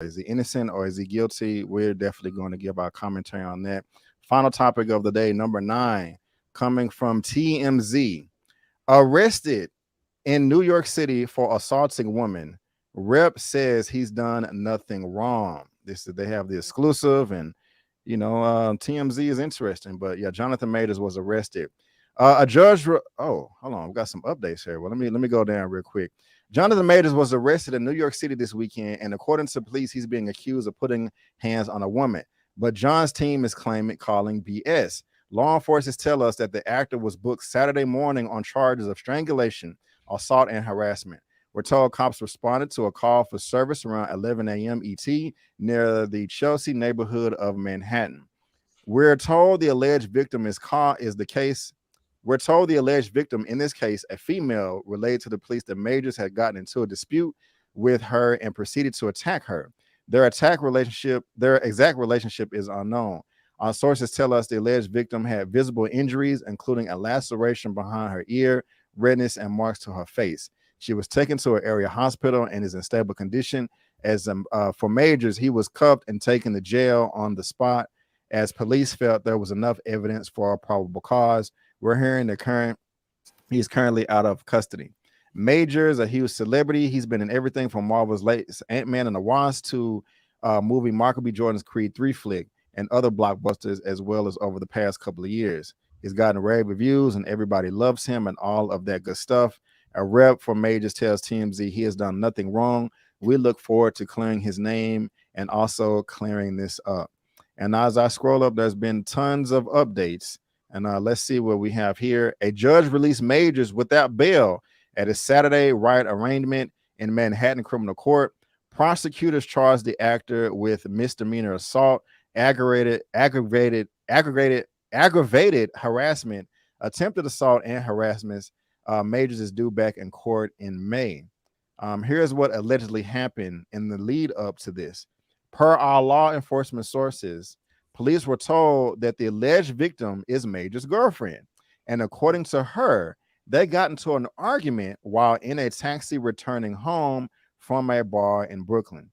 Is he innocent or is he guilty? We're definitely going to give our commentary on that. Final topic of the day, number 9, coming from TMZ. Arrested in New York City for assaulting woman. Rep says he's done nothing wrong. This is they have the exclusive, and TMZ is interesting. But yeah, Jonathan Majors was arrested. A judge. Oh, hold on, we got some updates here. Well, let me go down real quick. Jonathan Majors was arrested in New York City this weekend, and according to police, he's being accused of putting hands on a woman. But John's team is calling BS. Law enforcement tell us that the actor was booked Saturday morning on charges of strangulation, assault, and harassment. We're told cops responded to a call for service around 11 a.m. ET near the Chelsea neighborhood of Manhattan. We're told the alleged victim is the case. We're told the alleged victim in this case, a female, relayed to the police that Majors had gotten into a dispute with her and proceeded to attack her. Their exact relationship is unknown. Our sources tell us the alleged victim had visible injuries, including a laceration behind her ear, redness, and marks to her face. She was taken to an area hospital and is in stable condition. As for Majors, he was cuffed and taken to jail on the spot, as police felt there was enough evidence for a probable cause. We're hearing he's currently out of custody. Majors, a huge celebrity. He's been in everything from Marvel's latest Ant-Man and the Wasp to movie Michael B. Jordan's Creed 3 flick and other blockbusters, as well as over the past couple of years. He's gotten rave reviews and everybody loves him and all of that good stuff. A rep for Majors tells TMZ he has done nothing wrong. We look forward to clearing his name and also clearing this up. And as I scroll up, there's been tons of updates. And let's see what we have here. A judge released Majors without bail at a Saturday riot arraignment in Manhattan criminal court. Prosecutors charged the actor with misdemeanor assault, aggravated harassment, attempted assault, and harassment. Majors is due back in court in May. Here's what allegedly happened in the lead up to this. Per our law enforcement sources, police were told that the alleged victim is Major's girlfriend. And according to her, they got into an argument while in a taxi returning home from a bar in Brooklyn.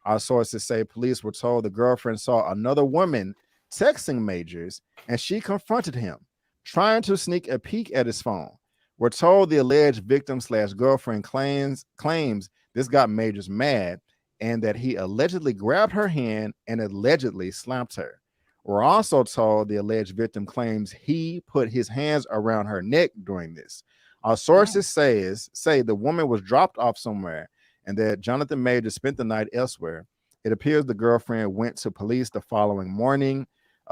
Our sources say police were told the girlfriend saw another woman texting Majors and she confronted him, trying to sneak a peek at his phone. We're told the alleged victim/girlfriend claims this got Majors mad and that he allegedly grabbed her hand and allegedly slapped her. We're also told the alleged victim claims he put his hands around her neck during this. Our sources say the woman was dropped off somewhere and that Jonathan Majors spent the night elsewhere. It appears the girlfriend went to police the following morning,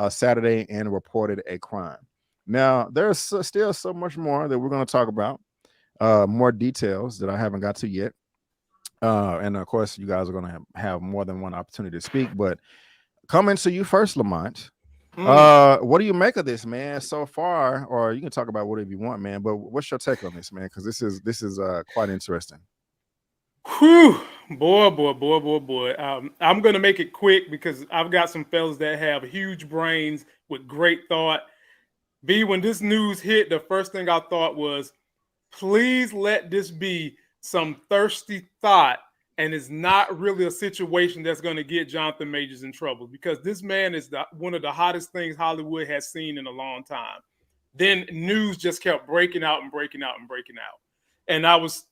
Saturday, and reported a crime. Now, there's still so much more that we're going to talk about, more details that I haven't got to yet. And of course, you guys are going to have more than one opportunity to speak, but coming to you first, Lamont. What do you make of this, man, so far? Or you can talk about whatever you want, man, but what's your take on this, man? Because this is quite interesting. Whew, boy. I'm going to make it quick because I've got some fellas that have huge brains with great thought. B, when this news hit, the first thing I thought was, please let this be some thirsty thought and it's not really a situation that's going to get Jonathan Majors in trouble, because this man is one of the hottest things Hollywood has seen in a long time. Then news just kept breaking out. And I was,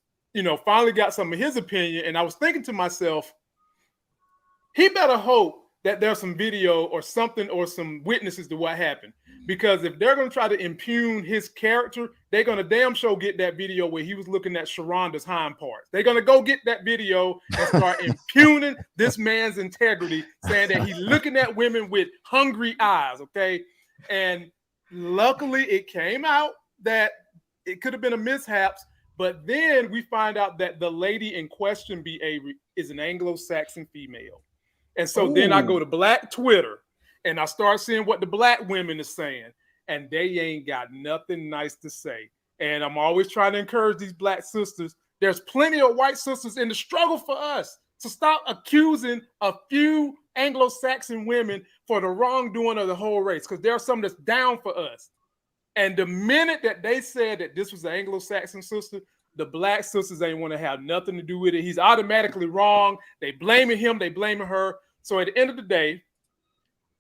finally got some of his opinion. And I was thinking to myself, he better hope that there's some video or something or some witnesses to what happened. Because if they're going to try to impugn his character, they're going to damn sure get that video where he was looking at Sharonda's hind parts. They're going to go get that video and start impugning this man's integrity, saying that he's looking at women with hungry eyes, okay? And luckily it came out that it could have been a mishaps, but then we find out that the lady in question, B.A., is an Anglo-Saxon female. And so then I go to Black Twitter, and I start seeing what the Black women are saying, and they ain't got nothing nice to say. And I'm always trying to encourage these Black sisters. There's plenty of white sisters in the struggle for us to stop accusing a few Anglo-Saxon women for the wrongdoing of the whole race, because there are some that's down for us. And the minute that they said that this was an Anglo-Saxon sister, The black sisters ain't want to have nothing to do with it. He's automatically wrong. They blaming him. They blaming her. So at the end of the day,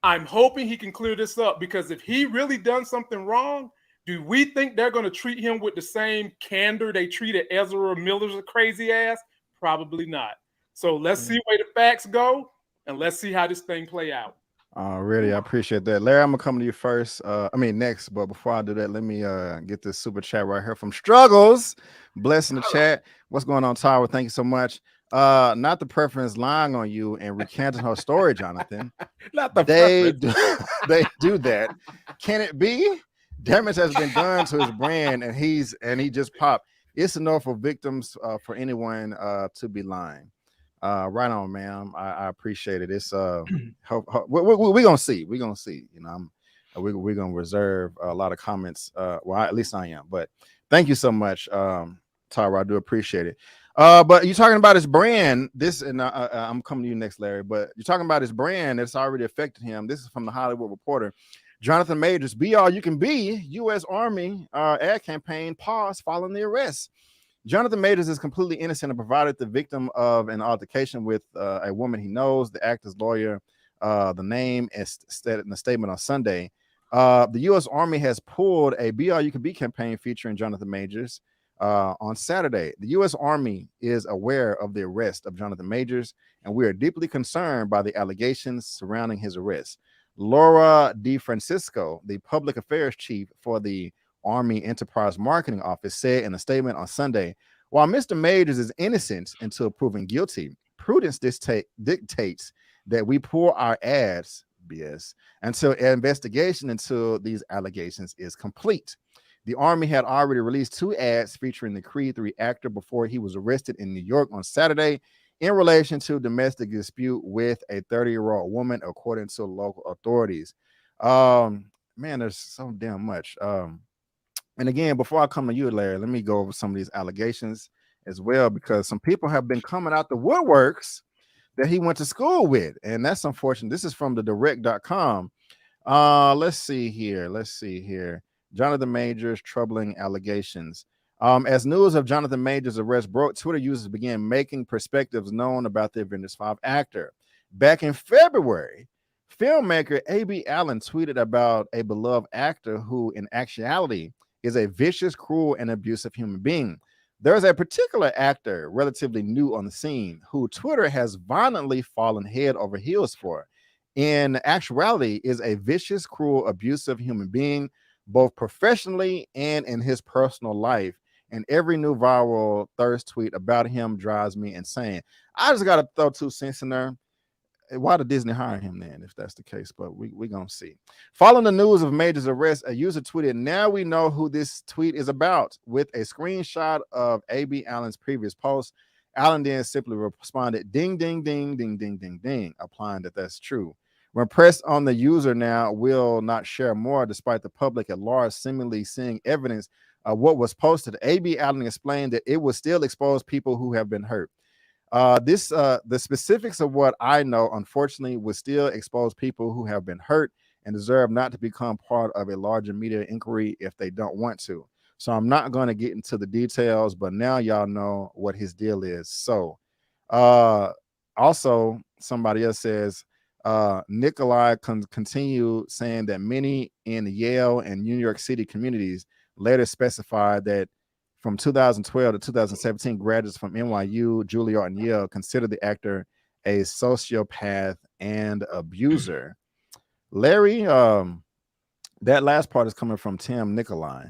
I'm hoping he can clear this up, because if he really done something wrong, do we think they're going to treat him with the same candor they treated Ezra Miller's crazy ass? Probably not. So let's see where the facts go, and let's see how this thing play out. Really, I appreciate that. Larry, I'm gonna come to you first. Next, but before I do that, let me get this super chat right here from Struggles. Blessing the chat. What's going on, Tyra? Thank you so much. Not the preference lying on you and recanting her story, Jonathan. Not the they preference. they do that. Can it be? Damage has been done to his brand, and he just popped. It's enough for victims for anyone to be lying. Right on, ma'am. I appreciate it. It's we're gonna see. We're gonna see. You know, we're gonna reserve a lot of comments. Well, at least I am. But thank you so much, Tyra. I do appreciate it. But you're talking about his brand. This, and I'm coming to you next, Larry. But you're talking about his brand that's already affected him. This is from the Hollywood Reporter. Jonathan Majors, be all you can be. U.S. Army ad campaign paused following the arrest. Jonathan Majors is completely innocent and provided the victim of an altercation with a woman he knows. The actor's lawyer, the name is stated in the statement on Sunday. The U.S. Army has pulled a Be All You Can Be campaign featuring Jonathan Majors on Saturday. The U.S. Army is aware of the arrest of Jonathan Majors, and we are deeply concerned by the allegations surrounding his arrest. Laura DeFrancisco, the public affairs chief for the Army Enterprise Marketing Office, said in a statement on Sunday, while Mr. Majors is innocent until proven guilty, prudence dictates that we pull our ads, BS, until investigation into these allegations is complete. The Army had already released 2 ads featuring the Creed 3 actor before he was arrested in New York on Saturday in relation to domestic dispute with a 30-year-old woman, according to local authorities. Man, there's so damn much. And again, before I come to you, Larry, let me go over some of these allegations as well, because some people have been coming out the woodworks that he went to school with, and that's unfortunate. This is from the direct.com. Let's see here. Jonathan Majors, troubling allegations. As news of Jonathan Majors' arrest broke, Twitter users began making perspectives known about the Avengers 5 actor. Back in February, filmmaker A.B. Allen tweeted about a beloved actor who, in actuality, is a vicious, cruel, and abusive human being. There's a particular actor, relatively new on the scene, who Twitter has violently fallen head over heels for. In actuality, is a vicious, cruel, abusive human being, both professionally and in his personal life. And every new viral thirst tweet about him drives me insane. I just got to throw 2 cents in there. Why did Disney hire him then, if that's the case? But we're going to see. Following the news of Major's arrest, a user tweeted, "Now we know who this tweet is about," with a screenshot of A.B. Allen's previous post. Allen then simply responded, "Ding, ding, ding, ding, ding, ding, ding," applying that that's true. When pressed on, the user now will not share more, despite the public at large seemingly seeing evidence of what was posted. A.B. Allen explained that it will still expose people who have been hurt. The specifics of what I know, unfortunately, would still expose people who have been hurt and deserve not to become part of a larger media inquiry if they don't want to. So I'm not going to get into the details, but now y'all know what his deal is. So also somebody else says, Nikolai continued saying that many in Yale and New York City communities later specified that from 2012 to 2017, graduates from NYU, Juilliard, and Yale considered the actor a sociopath and abuser. Larry, that last part is coming from Tim Nikolai,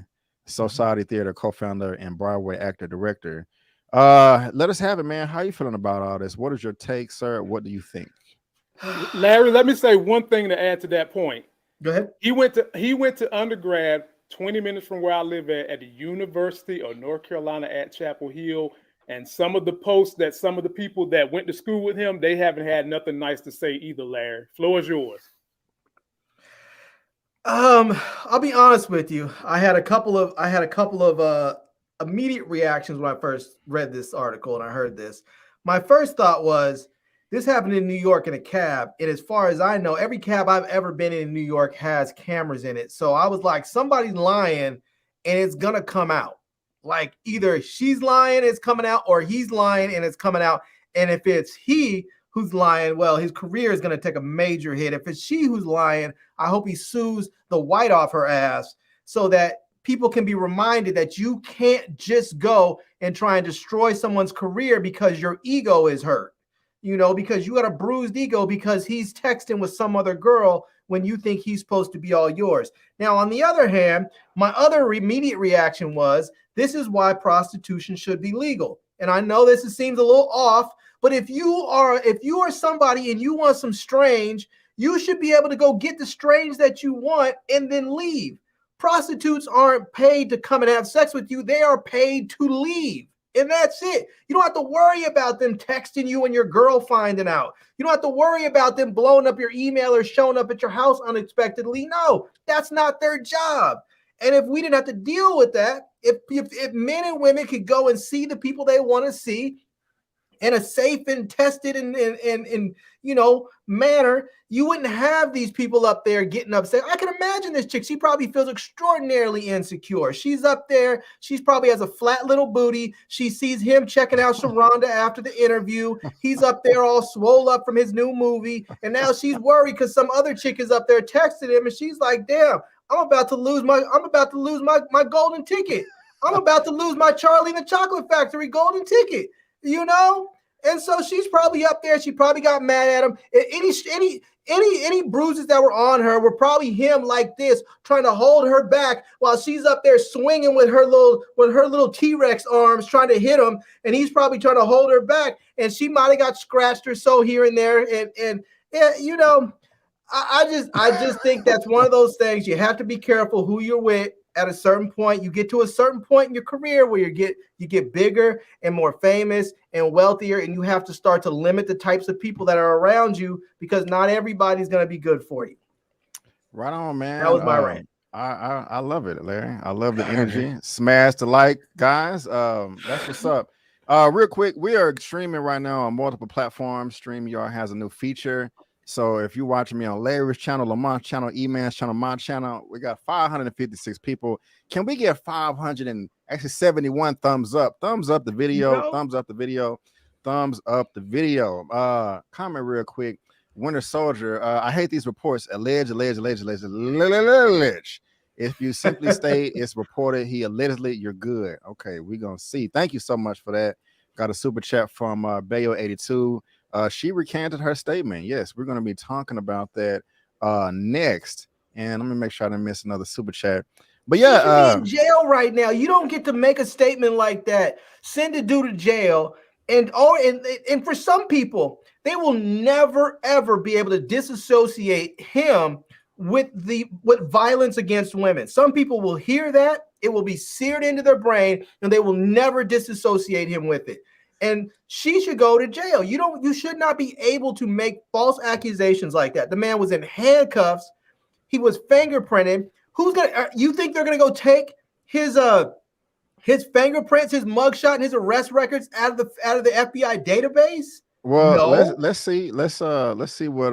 Society Theater co-founder and Broadway actor-director. Let us have it, man. How are you feeling about all this? What is your take, sir? What do you think? Larry, let me say one thing to add to that point. Go ahead. He went to undergrad 20 minutes from where I live at the University of North Carolina at Chapel Hill. And some of the posts that some of the people that went to school with him, they haven't had nothing nice to say either, Larry. Floor is yours. I'll be honest with you. I had a couple of immediate reactions when I first read this article and I heard this. My first thought was, this happened in New York in a cab. And as far as I know, every cab I've ever been in New York has cameras in it. So I was like, somebody's lying and it's going to come out. Like either she's lying, it's coming out, or he's lying and it's coming out. And if it's he who's lying, well, his career is going to take a major hit. If it's she who's lying, I hope he sues the white off her ass so that people can be reminded that you can't just go and try and destroy someone's career because your ego is hurt, because you got a bruised ego because he's texting with some other girl when you think he's supposed to be all yours. Now, on the other hand, my other immediate reaction was, this is why prostitution should be legal. And I know this seems a little off, but if you are somebody and you want some strange, you should be able to go get the strange that you want and then leave. Prostitutes aren't paid to come and have sex with you. They are paid to leave. And that's it. You don't have to worry about them texting you and your girl finding out. You don't have to worry about them blowing up your email or showing up at your house unexpectedly. No, that's not their job. And if we didn't have to deal with that, if men and women could go and see the people they want to see in a safe and tested and manner, you wouldn't have these people up there getting upset. I can imagine this chick. She probably feels extraordinarily insecure. She's up there. She's probably has a flat little booty. She sees him checking out Sharonda after the interview. He's up there all swole up from his new movie. And now she's worried because some other chick is up there texting him. And she's like, damn, I'm about to lose my golden ticket. I'm about to lose my Charlie and the Chocolate Factory golden ticket. And so she's probably up there. She probably got mad at him. Any bruises that were on her were probably him like this, trying to hold her back while she's up there swinging with her little T-Rex arms, trying to hit him. And he's probably trying to hold her back. And she might have got scratched or so here and there. I just think that's one of those things. You have to be careful who you're with. At a certain point, you get to a certain point in your career where you get bigger and more famous and wealthier, and you have to start to limit the types of people that are around you because not everybody's going to be good for you. Right on, man. That was my rant. I love it, Larry. I love the energy. Smash the like, guys. That's what's up. Real quick, we are streaming right now on multiple platforms. StreamYard has a new feature. So if you're watching me on Larry's channel, Lamont's channel, E-Man's channel, my channel, we got 556 people. Can we get 571 thumbs up? Thumbs up the video. Thumbs up the video. Thumbs up the video. Comment real quick. Winter Soldier. I hate these reports. Alleged. If you simply state it's reported, he allegedly, you're good. Okay, we're gonna see. Thank you so much for that. Got a super chat from Bayo82. She recanted her statement. Yes, we're going to be talking about that next. And let me make sure I didn't miss another super chat. But yeah, in jail right now. You don't get to make a statement like that. Send a dude to jail. And for some people, they will never ever be able to disassociate him with violence against women. Some people will hear that, it will be seared into their brain, and they will never disassociate him with it. And she should go to jail. You should not be able to make false accusations like that. The man was in handcuffs. He was fingerprinted. You think they're gonna go take his fingerprints, his mugshot, and his arrest records out of the FBI database? Well, no. let's see what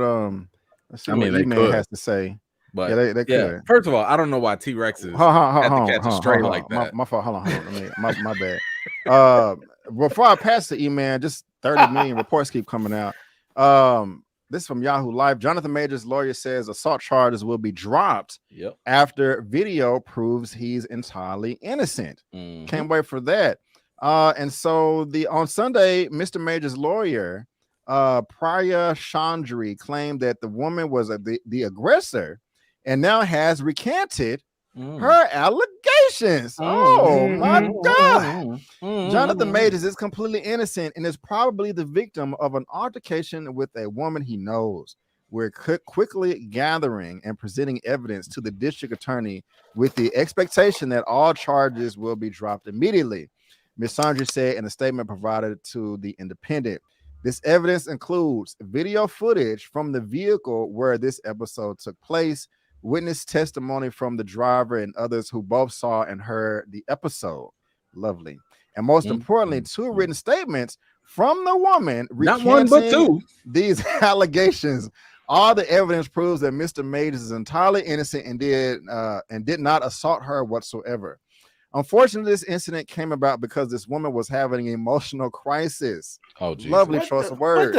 E-Man has to say. But yeah, they could. First of all, I don't know why T-Rexes had to catch a stray like that. My fault. Hold on. My bad. Before I pass the E-Man, just 30 million reports keep coming out. This is from Yahoo Live. Jonathan Majors' lawyer says assault charges will be dropped after video proves he's entirely innocent. Can't wait for that. And so on Sunday, Mr. Majors' lawyer, Priya Chandri, claimed that the woman was the aggressor and now has recanted her allegations. Oh my God. Jonathan Majors is completely innocent and is probably the victim of an altercation with a woman he knows. We're quickly gathering and presenting evidence to the district attorney with the expectation that all charges will be dropped immediately, Ms. Sandra said in a statement provided to The Independent. This evidence includes video footage from the vehicle where this episode took place, witness testimony from the driver and others who both saw and heard the episode. Lovely. And most importantly, 2 written statements from the woman recanting not one but 2 these allegations. All the evidence proves that Mr. Majors is entirely innocent and did not assault her whatsoever. Unfortunately, this incident came about because this woman was having an emotional crisis. Oh, Jesus. Lovely choice of words.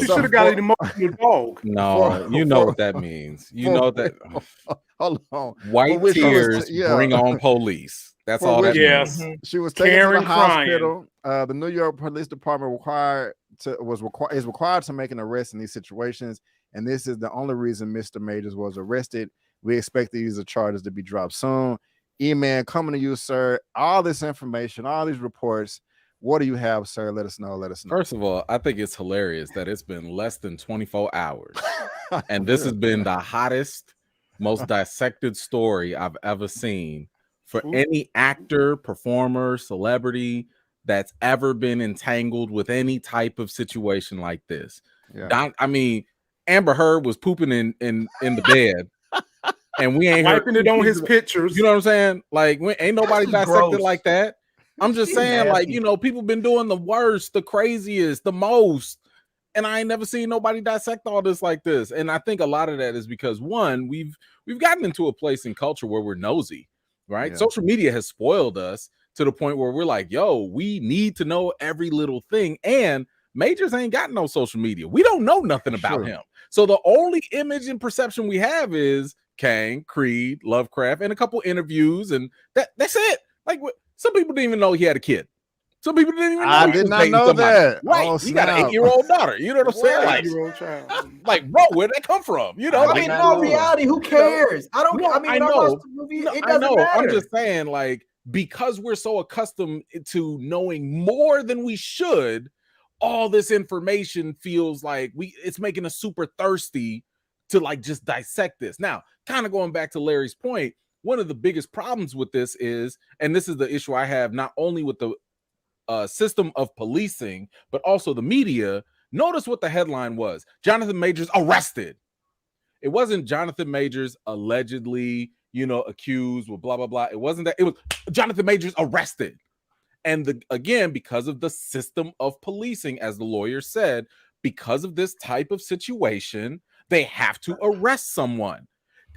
She should have got an emotional dog. No, you know what that means. You know that. Hold on. White tears bring on police. That's all that means. She was taken to the hospital. The New York Police Department is required to make an arrest in these situations, and this is the only reason Mr. Majors was arrested. We expect these charges to be dropped soon. E-Man, coming to you, sir. All this information, all these reports. What do you have, sir? Let us know. First of all, I think it's hilarious that it's been less than 24 hours. And this has been the hottest, most dissected story I've ever seen for any actor, performer, celebrity that's ever been entangled with any type of situation like this. Yeah. I mean, Amber Heard was pooping in the bed. And we ain't wiping it on his pictures. You know what I'm saying? Like, ain't nobody dissected like that. I'm just saying, like, you know, people been doing the worst, the craziest, the most, and I ain't never seen nobody dissect all this like this. And I think a lot of that is because, one, we've gotten into a place in culture where we're nosy, right? Yeah. Social media has spoiled us to the point where we're like, yo, we need to know every little thing. And Majors ain't got no social media. We don't know nothing about him. So the only image and perception we have is Kang, Creed, Lovecraft, and a couple interviews, and that's it. Like, some people didn't even know he had a kid. Some people didn't even know. I did not know that. Right, he got an 8-year-old daughter. You know what I'm saying? Like, 8-year-old child. Like, bro, where'd that come from? You know, I mean, in all reality, who cares? I don't. I mean, I know. It doesn't matter. I'm just saying, like, because we're so accustomed to knowing more than we should, all this information feels like it's making us super thirsty to like just dissect this. Now, kind of going back to Larry's point, one of the biggest problems with this is, and this is the issue I have not only with the system of policing, but also the media. Notice what the headline was: Jonathan Majors arrested. It wasn't Jonathan Majors allegedly, accused with blah, blah, blah. It wasn't that. It was Jonathan Majors arrested. And again, because of the system of policing, as the lawyer said, because of this type of situation, they have to arrest someone.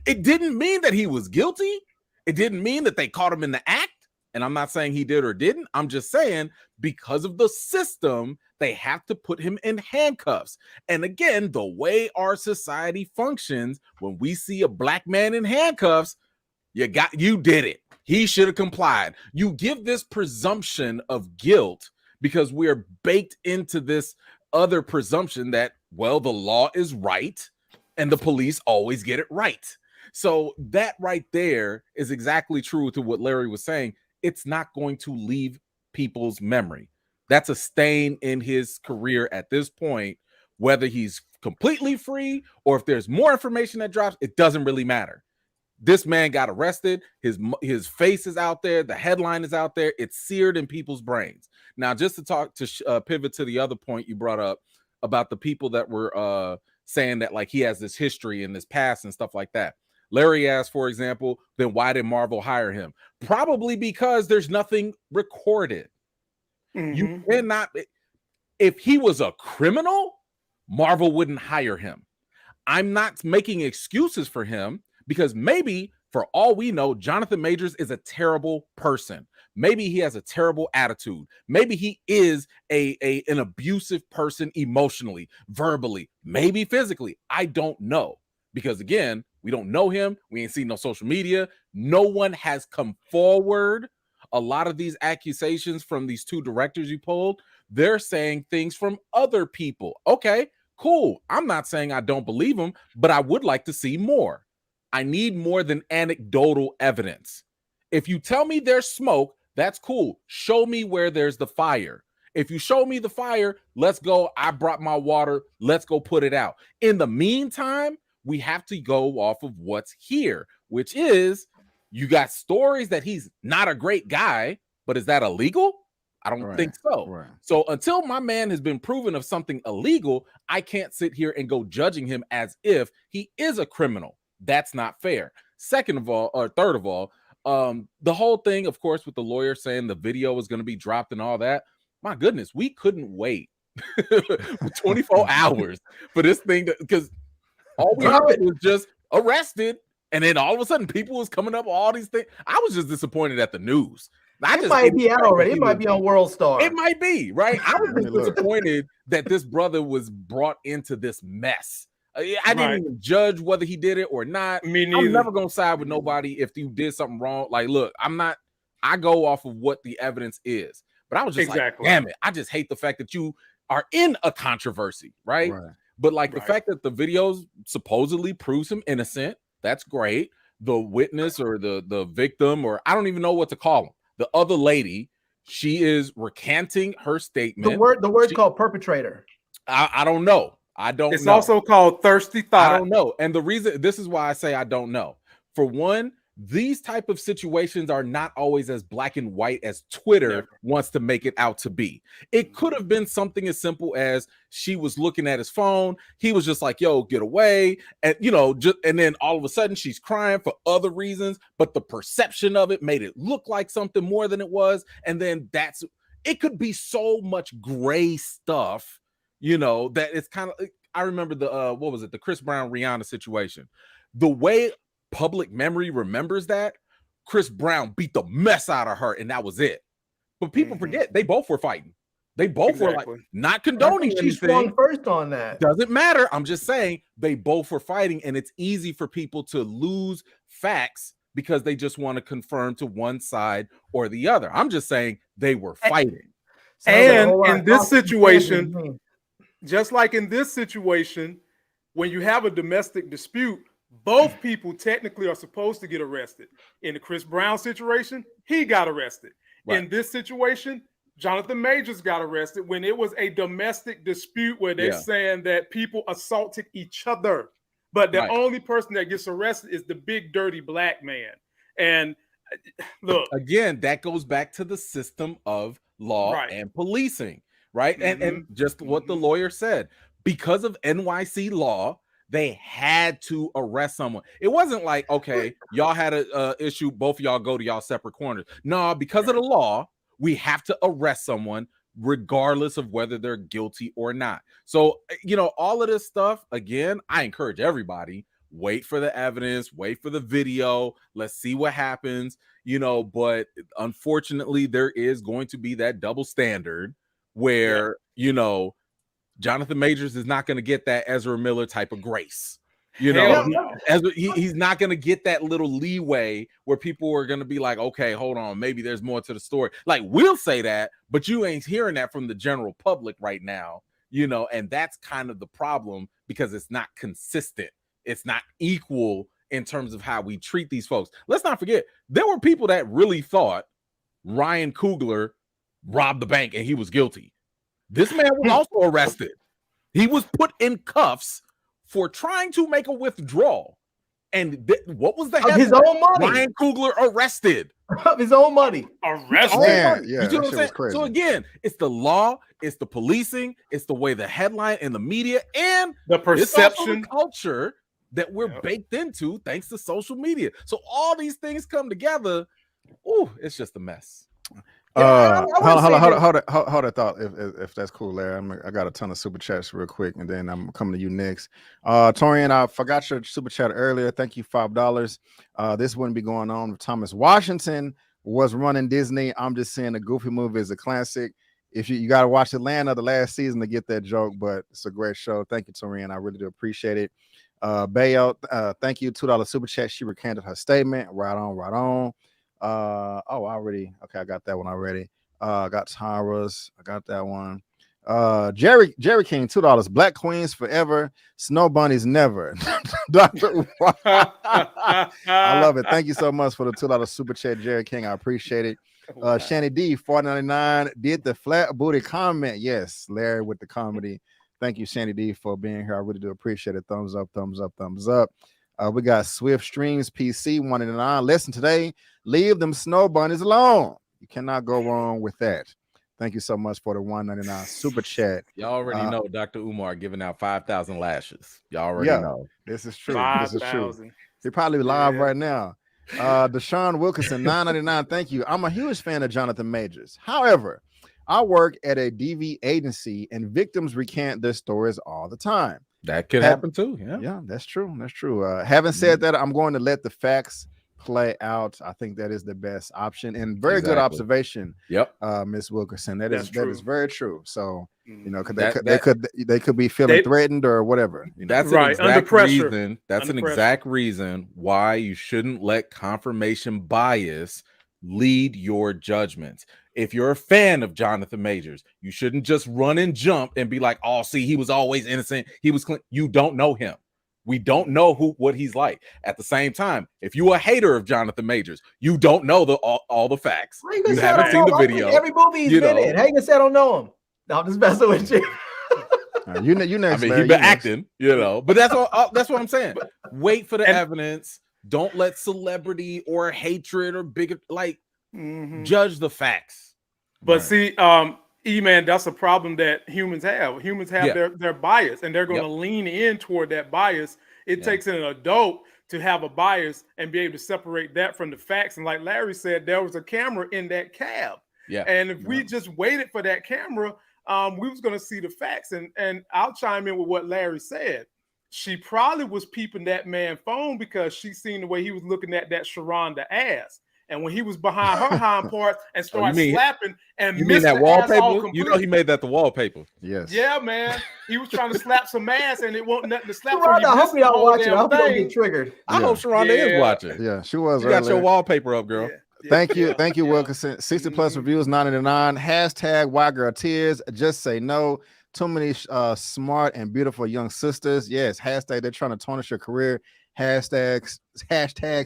It didn't mean that he was guilty. It didn't mean that they caught him in the act. And I'm not saying he did or didn't. I'm just saying because of the system, they have to put him in handcuffs. And again, the way our society functions, when we see a black man in handcuffs, you did it. He should have complied. You give this presumption of guilt because we're baked into this other presumption that, well, the law is right and the police always get it right. So that right there is exactly true to what Larry was saying. It's not going to leave people's memory. That's a stain in his career at this point, whether he's completely free or if there's more information that drops, it doesn't really matter. This man got arrested. His face is out there. The headline is out there. It's seared in people's brains. Now, just to pivot to the other point you brought up about the people that were saying that like he has this history in this past and stuff like that. Larry asked, for example, then why did Marvel hire him? Probably because there's nothing recorded. Mm-hmm. You cannot. If he was a criminal, Marvel wouldn't hire him. I'm not making excuses for him because maybe, for all we know, Jonathan Majors is a terrible person. Maybe he has a terrible attitude. Maybe he is an abusive person emotionally, verbally, maybe physically. I don't know. Because again, we don't know him. We ain't seen no social media. No one has come forward. A lot of these accusations from these two directors you pulled, they're saying things from other people. Okay, cool. I'm not saying I don't believe them, but I would like to see more. I need more than anecdotal evidence. If you tell me there's smoke, that's cool. Show me where there's the fire. If you show me the fire, let's go. I brought my water. Let's go put it out. In the meantime, we have to go off of what's here, which is you got stories that he's not a great guy, but is that illegal? I don't think so. Right. So until my man has been proven of something illegal, I can't sit here and go judging him as if he is a criminal. That's not fair. Third of all, the whole thing, of course, with the lawyer saying the video was going to be dropped and all that. My goodness, we couldn't wait 24 hours for this thing because all we heard was just arrested. And then all of a sudden, people was coming up with all these things. I was just disappointed at the news. It might be out already. It might be on World Star. It might be, right? I was just disappointed that this brother was brought into this mess. I didn't even judge whether he did it or not. Me neither. I'm never gonna side with nobody if you did something wrong. Like, look, I go off of what the evidence is. But I was just like, damn it, I just hate the fact that you are in a controversy, right? But like the fact that the videos supposedly proves him innocent, that's great. The witness or the victim, or I don't even know what to call him. The other lady, she is recanting her statement. The word's called perpetrator. I don't know. It's also called thirsty thought. I don't know. And the reason, this is why I say I don't know. For one, these type of situations are not always as black and white as Twitter wants to make it out to be. It could have been something as simple as she was looking at his phone. He was just like, yo, get away. And, you know, and then all of a sudden she's crying for other reasons, but the perception of it made it look like something more than it was. And then it could be so much gray stuff, you know, that it's kind of, I remember the Chris Brown Rihanna situation. The way public memory remembers that Chris Brown beat the mess out of her and that was it. But people forget they both were fighting. They both were like not condoning anything. She swung first on that. Doesn't matter. I'm just saying they both were fighting, and it's easy for people to lose facts because they just want to confirm to one side or the other. I'm just saying they were fighting. And in this situation, just like in this situation, when you have a domestic dispute, both people technically are supposed to get arrested. In the Chris Brown situation, he got arrested. In this situation, Jonathan Majors got arrested when it was a domestic dispute where they're saying that people assaulted each other. But the only person that gets arrested is the big dirty black man. And look, again, that goes back to the system of law and policing, right? And just what the lawyer said, because of NYC law, they had to arrest someone. It wasn't like, okay, y'all had a issue, both of y'all go to y'all separate corners. No, because of the law, we have to arrest someone regardless of whether they're guilty or not. So, you know, all of this stuff, again, I encourage everybody, wait for the evidence, wait for the video, let's see what happens, you know, but unfortunately, there is going to be that double standard where, you know, Jonathan Majors is not going to get that Ezra Miller type of grace. You know, he's not going to get that little leeway where people are going to be like, okay, hold on, maybe there's more to the story. Like, we'll say that, but you ain't hearing that from the general public right now, you know, and that's kind of the problem because it's not consistent. It's not equal in terms of how we treat these folks. Let's not forget, there were people that really thought Ryan Coogler robbed the bank and he was guilty. This man was also arrested. He was put in cuffs for trying to make a withdrawal. And what was the of his own money? Ryan Coogler arrested. Of his own money. Arrested. Yeah, you see what I'm saying? So again, it's the law, it's the policing, it's the way the headline and the media and the perception the culture that we're baked into thanks to social media. So all these things come together. Ooh, it's just a mess. Hold a thought if that's cool, Larry. I got a ton of super chats real quick, and then I'm coming to you next. Torian, I forgot your super chat earlier. Thank you, $5. This wouldn't be going on if Thomas Washington was running Disney. I'm just saying the Goofy movie is a classic. If you got to watch Atlanta the last season to get that joke, but it's a great show. Thank you, Torian. I really do appreciate it. Bayo, thank you, $2 super chat. She recanted her statement. Right on. I got that one already. I got Tara's, I got that one. Jerry King, $2. Black Queens forever, snow bunnies never. Dr. I love it. Thank you so much for the $2 super chat, Jerry King. I appreciate it. Shanny D, $4.99, did the flat booty comment. Yes, Larry with the comedy. Thank you, Shanny D, for being here. I really do appreciate it. Thumbs up. We got Swift Streams PC, $1.99. Listen today, leave them snow bunnies alone. You cannot go wrong with that. Thank you so much for the $1.99 super chat. Y'all already know Dr. Umar giving out 5,000 lashes. Y'all already know. This is true. This is true. You're probably live right now. Deshaun Wilkinson, $9.99. Thank you. I'm a huge fan of Jonathan Majors. However, I work at a DV agency and victims recant their stories all the time. That could happen too. Yeah. Yeah, that's true. That's true. Having said that, I'm going to let the facts play out. I think that is the best option, and very good Exactly. observation. Yep. Miss Wilkerson. That That's is true. very true. So you know, Mhm. they could be feeling threatened or whatever. You know? That's Right, an under exact pressure. reason. That's Under an pressure. exact reason why you shouldn't let confirmation bias lead your judgments. If you're a fan of Jonathan Majors, you shouldn't just run and jump and be like, "Oh, see, he was always innocent. He was clean." You don't know him. We don't know what he's like. At the same time, if you're a hater of Jonathan Majors, you don't know all the facts. How you gonna You say I haven't don't seen know the him? I've video. seen every movie he's been in. How you gonna say I don't know him? No, I'm just messing with you. You next. I mean, Larry, he's been you next. acting, you know, but that's what I'm saying. Wait for the evidence. Don't let celebrity or hatred or bigger judge the facts. But see, E-Man, that's a problem that humans have. Humans have their bias, and they're going to lean in toward that bias. It takes an adult to have a bias and be able to separate that from the facts. And like Larry said, there was a camera in that cab. Yeah. And if we just waited for that camera, we was going to see the facts. And I'll chime in with what Larry said. She probably was peeping that man's phone because she seen the way he was looking at that Sharonda ass. And when he was behind her hind parts and started slapping and you mean that the wallpaper? You know he made that the wallpaper. Yes. Yeah, man. He was trying to slap some ass and it wasn't nothing to slap. Sharonda, I hope you're not watching. I hope you don't get triggered. I hope Sharonda is watching. Yeah, she was. You got your wallpaper up, girl. Thank you, Wilkerson. 60 plus reviews, 999. Hashtag Why Girl Tears. Just say no. Too many smart and beautiful young sisters. Yes. Hashtag they're trying to tarnish your career. Hashtag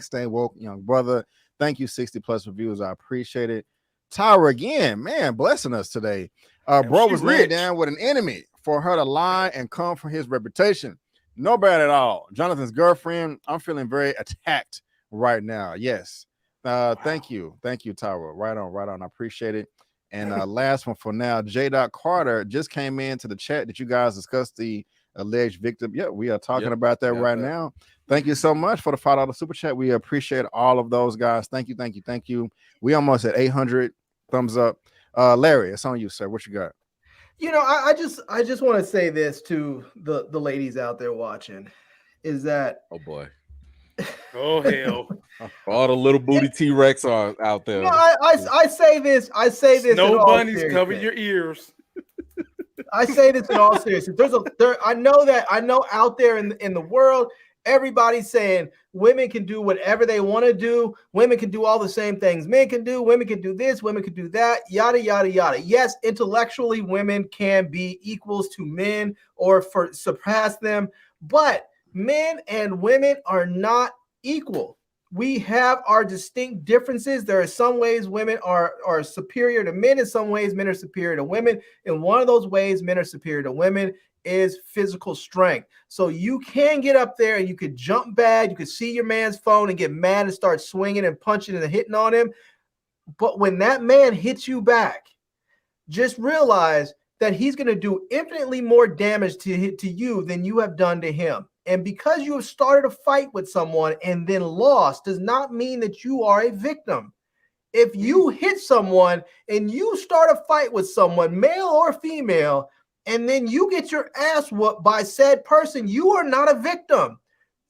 stay woke, young brother. Thank you, 60 plus reviews. I appreciate it. Tyra again, man, blessing us today. Bro was laid down with an enemy for her to lie and come for his reputation. No bad at all. Jonathan's girlfriend. I'm feeling very attacked right now. Yes. Thank you, Tyra. Right on. I appreciate it. And last one for now, J. Carter just came into the chat. Did you guys discuss the alleged victim? Yeah, we are talking about that right now. Thank you so much for the $5 super chat. We appreciate all of those guys. Thank you. We almost at 800 thumbs up. Larry, it's on you, sir. What you got? You know, I just want to say this to the ladies out there watching, is that oh boy. Oh hell! All the little booty T-Rex are out there. No, I say this. No bunnies, cover your ears. I say this in all seriousness. I know out there in the world, everybody's saying women can do whatever they want to do. Women can do all the same things men can do. Women can do this. Women can do that. Yada, yada, yada. Yes, intellectually, women can be equals to men or surpass them. But men and women are not equal. We have our distinct differences. There are some ways women are superior to men. In some ways, men are superior to women. In one of those ways, men are superior to women is physical strength. So you can get up there and you could jump bad. You could see your man's phone and get mad and start swinging and punching and hitting on him. But when that man hits you back, just realize that he's going to do infinitely more damage to you than you have done to him. And because you have started a fight with someone and then lost does not mean that you are a victim. If you hit someone and you start a fight with someone, male or female, and then you get your ass whooped by said person, you are not a victim.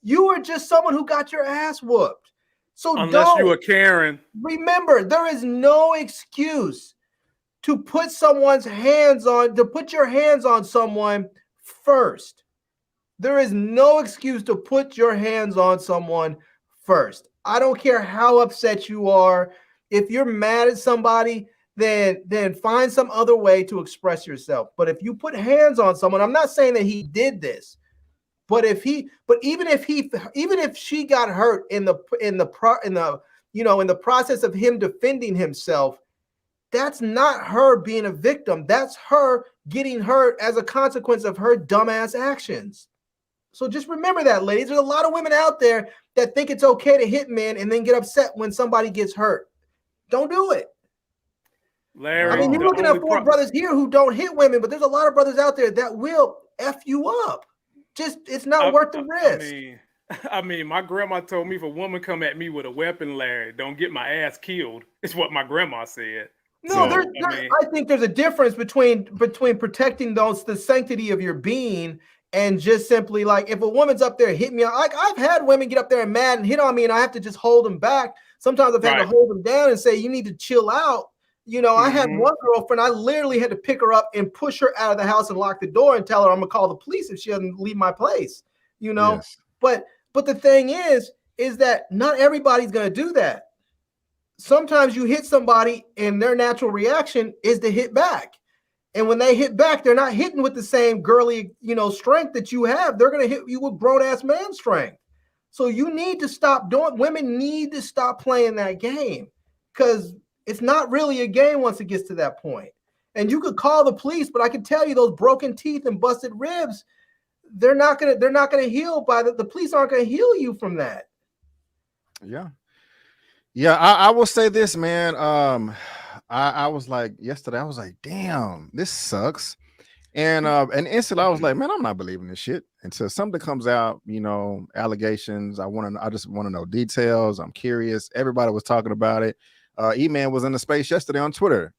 You are just someone who got your ass whooped. So unless you are Karen. Remember, there is no excuse to put your hands on someone first. There is no excuse to put your hands on someone first. I don't care how upset you are. If you're mad at somebody, then find some other way to express yourself. But if you put hands on someone, I'm not saying that he did this, but even if she got hurt in the process of him defending himself, that's not her being a victim. That's her getting hurt as a consequence of her dumbass actions. So just remember that, ladies. There's a lot of women out there that think it's okay to hit men and then get upset when somebody gets hurt. Don't do it. Larry, I mean, you're looking at four brothers here who don't hit women, but there's a lot of brothers out there that will F you up. Just, it's not worth the risk. I mean, my grandma told me if a woman come at me with a weapon, Larry, don't get my ass killed. It's what my grandma said. No, I think there's a difference between protecting the sanctity of your being and just simply like, if a woman's up there hitting me, like I've had women get up there and mad and hit on me, and I have to just hold them back. Sometimes I've had to hold them down and say, you need to chill out. You know, I had one girlfriend, I literally had to pick her up and push her out of the house and lock the door and tell her I'm gonna call the police if she doesn't leave my place. You know, but the thing is that not everybody's gonna do that. Sometimes you hit somebody and their natural reaction is to hit back. And when they hit back, they're not hitting with the same girly, you know, strength that you have. They're going to hit you with grown-ass man strength. So you need to stop doing, women need to stop playing that game, because it's not really a game once it gets to that point. And you could call the police, but I can tell you those broken teeth and busted ribs, they're not gonna heal by the police aren't gonna heal you from that. Yeah, I will say this, man. I was like yesterday, I was like, damn, this sucks. And instantly I was like, man, I'm not believing this shit until something comes out, you know, allegations. I just want to know details. I'm curious. Everybody was talking about it. E-Man was in the space yesterday on Twitter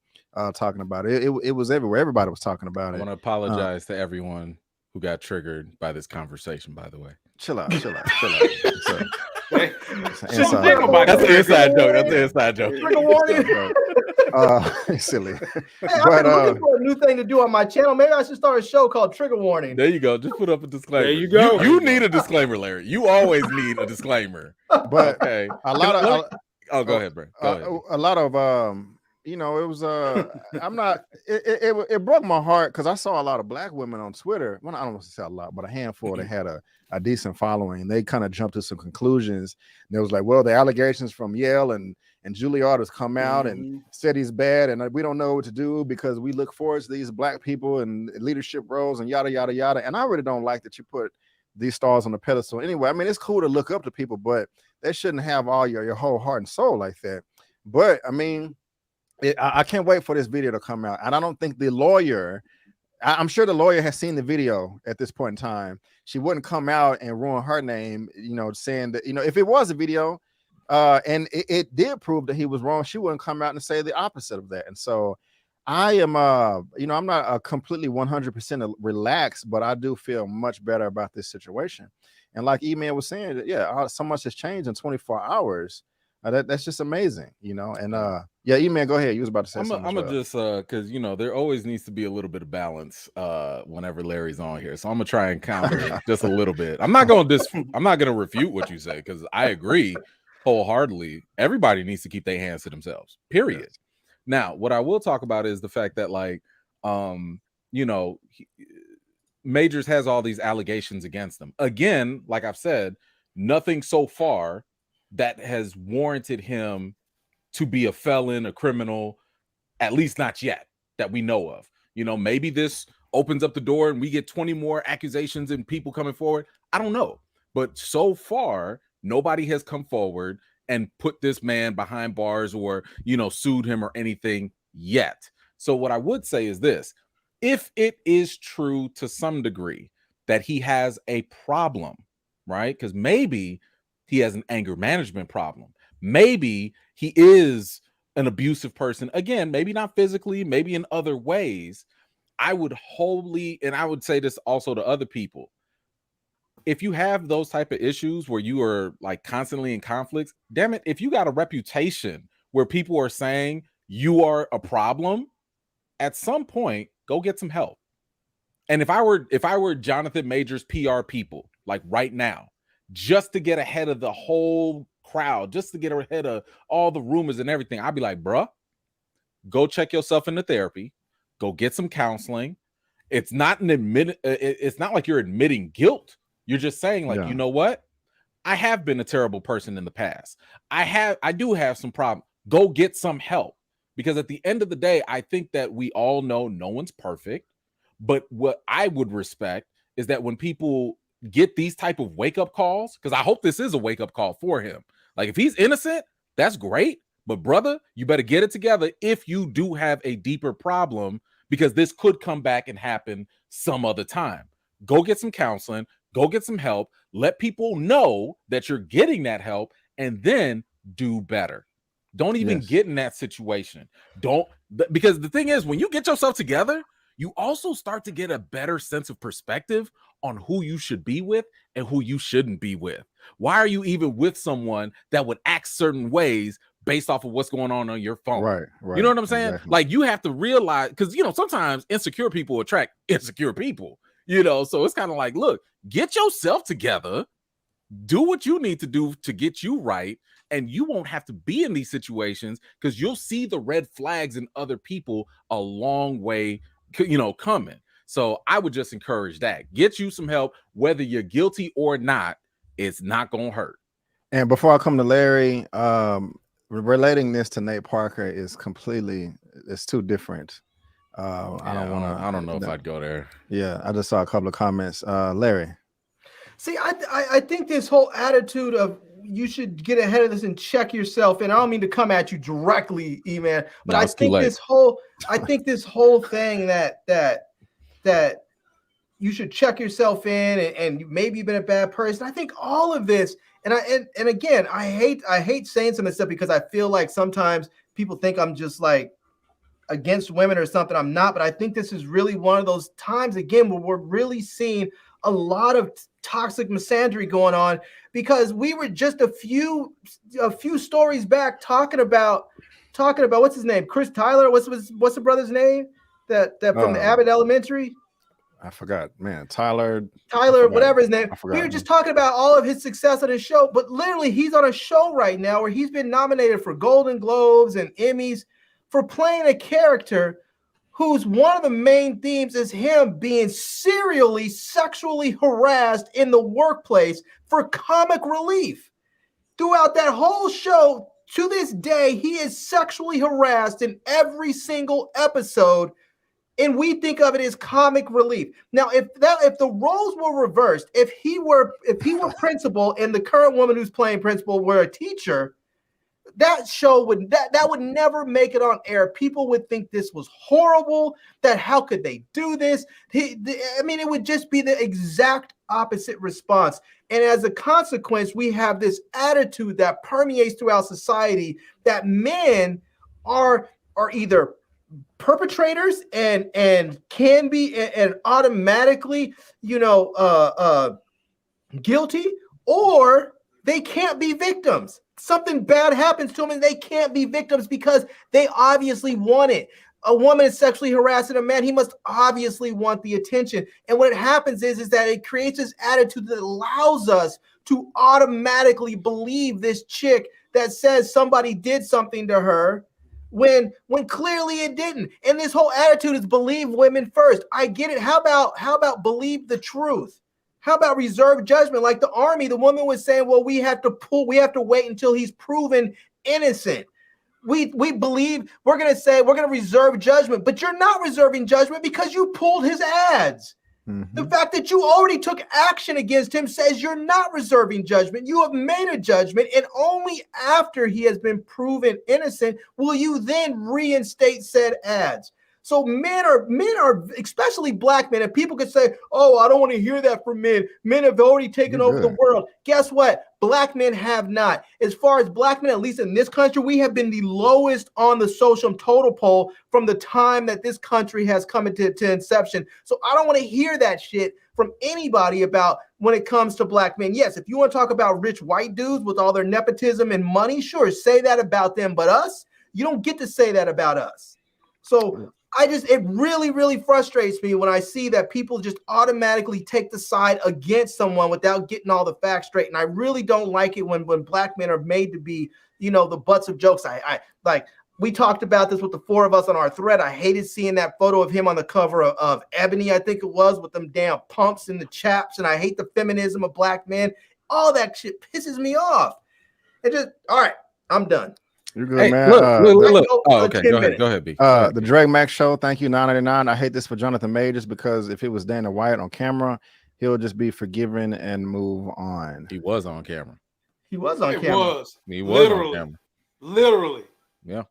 talking about it. It was everywhere. Everybody was talking about it. I want to apologize to everyone who got triggered by this conversation, by the way. Chill out. That's the inside joke. Trigger warning. Silly. Hey, I've been looking for a new thing to do on my channel. Maybe I should start a show called Trigger Warning. There you go. Just put up a disclaimer. There you go. You need a disclaimer, Larry. You always need a disclaimer. But okay. Go ahead, bro. Go ahead. A lot of you know, it was I'm not it broke my heart because I saw a lot of black women on Twitter. Well, I don't want to say a lot, but a handful that had a decent following. They kind of jumped to some conclusions. And it was like, well, the allegations from Yale and Juilliard has come out and said he's bad, and we don't know what to do because we look forward to these black people and leadership roles and yada yada yada. And I really don't like that you put these stars on the pedestal. Anyway, I mean, it's cool to look up to people, but they shouldn't have all your whole heart and soul like that. But I mean, I can't wait for this video to come out, and I don't think the lawyer. I'm sure the lawyer has seen the video at this point in time. She wouldn't come out and ruin her name, you know, saying that, you know, if it was a video and it did prove that he was wrong, she wouldn't come out and say the opposite of that. And so I am, you know, I'm not completely 100% relaxed, but I do feel much better about this situation. And like E-Man was saying, yeah, so much has changed in 24 hours. That's just amazing, you know. And yeah, E-Man, go ahead. You was about to say something. I'm gonna just because you know there always needs to be a little bit of balance whenever Larry's on here, so I'm gonna try and counter it just a little bit. I'm not gonna refute what you say because I agree wholeheartedly. Everybody needs to keep their hands to themselves. Period. Yes. Now, what I will talk about is the fact that, like, you know, Majors has all these allegations against him. Again, like I've said, nothing so far that has warranted him to be a felon, a criminal, at least not yet, that we know of. You know, maybe this opens up the door and we get 20 more accusations and people coming forward. I don't know. But so far, nobody has come forward and put this man behind bars or, you know, sued him or anything yet. So what I would say is this: if it is true to some degree that he has a problem, right? Because maybe he has an anger management problem. Maybe he is an abusive person. Again, maybe not physically, maybe in other ways. I would wholly, and I would say this also to other people, if you have those type of issues where you are like constantly in conflicts, damn it, if you got a reputation where people are saying you are a problem, at some point, go get some help. And if I were Jonathan Majors' PR people, like right now, just to get ahead of the whole crowd, just to get ahead of all the rumors and everything, I'd be like, bruh, go check yourself into therapy, go get some counseling. It's not it's not like you're admitting guilt. You're just saying, like, you know what? I have been a terrible person in the past. I do have some problems. Go get some help. Because at the end of the day, I think that we all know no one's perfect. But what I would respect is that when people get these type of wake-up calls, because I hope this is a wake-up call for him. Like, if he's innocent, that's great. But brother, you better get it together if you do have a deeper problem, because this could come back and happen some other time. Go get some counseling, go get some help, let people know that you're getting that help, and then do better. Don't even get in that situation. Because the thing is, when you get yourself together, you also start to get a better sense of perspective on who you should be with and who you shouldn't be with. Why are you even with someone that would act certain ways based off of what's going on your phone? Right. You know what I'm saying? Exactly. Like, you have to realize, because, sometimes insecure people attract insecure people, so it's kind of like, look, get yourself together, do what you need to do to get you right, and you won't have to be in these situations, because you'll see the red flags in other people a long way, coming. So I would just encourage that. Get you some help, whether you're guilty or not. It's not gonna hurt. And before I come to Larry, relating this to Nate Parker is it's too different. I don't know if I'd go there. Yeah, I just saw a couple of comments. Larry. See, I think this whole attitude of you should get ahead of this and check yourself. And I don't mean to come at you directly, E-Man, but I think this whole thing that you should check yourself in and maybe you've been a bad person. I think all of this, and again, I hate saying some of this stuff because I feel like sometimes people think I'm just like against women or something. I'm not, but I think this is really one of those times again where we're really seeing a lot of toxic misandry going on, because we were just a few stories back talking about what's his name, Chris Tyler. What's the brother's name that from the Abbott Elementary? I forgot, man. Tyler, whatever his name. We were just talking about all of his success on his show, but literally he's on a show right now where he's been nominated for Golden Globes and Emmys for playing a character whose one of the main themes is him being serially sexually harassed in the workplace for comic relief. Throughout that whole show, to this day, he is sexually harassed in every single episode, and we think of it as comic relief. Now, if the roles were reversed, if he were principal and the current woman who's playing principal were a teacher, that show would never make it on air. People would think this was horrible, that how could they do this? It would just be the exact opposite response. And as a consequence, we have this attitude that permeates throughout society that men are either perpetrators and can be and automatically, guilty, or they can't be victims. Something bad happens to them and they can't be victims because they obviously want it. A woman is sexually harassing a man. He must obviously want the attention. And what happens is that it creates this attitude that allows us to automatically believe this chick that says somebody did something to her when clearly it didn't. And this whole attitude is believe women first. I get it. How about believe the truth? How about reserve judgment? Like the Army, the woman was saying, well, we have to wait until he's proven innocent. We believe we're going to reserve judgment, but you're not reserving judgment because you pulled his ads. Mm-hmm. The fact that you already took action against him says you're not reserving judgment. You have made a judgment, and only after he has been proven innocent will you then reinstate said ads. So men are, especially black men, and people could say, oh, I don't want to hear that from men. Men have already taken over the world. Guess what? Black men have not. As far as black men, at least in this country, we have been the lowest on the social total poll from the time that this country has come into inception. So I don't want to hear that shit from anybody about when it comes to black men. Yes, if you want to talk about rich white dudes with all their nepotism and money, sure, say that about them. But us, you don't get to say that about us. So it really, really frustrates me when I see that people just automatically take the side against someone without getting all the facts straight. And I really don't like it when black men are made to be, the butts of jokes. We talked about this with the four of us on our thread. I hated seeing that photo of him on the cover of Ebony, I think it was, with them damn pumps and the chaps. And I hate the feminism of black men. All that shit pisses me off. All right, I'm done. You're good, man. Look. Oh, okay. Go ahead, B. The Drake Max Show. Thank you, 999. I hate this for Jonathan Majors because if it was Dana White on camera, he'll just be forgiven and move on. He was on camera. He was on camera. He was on camera. Literally. Yeah.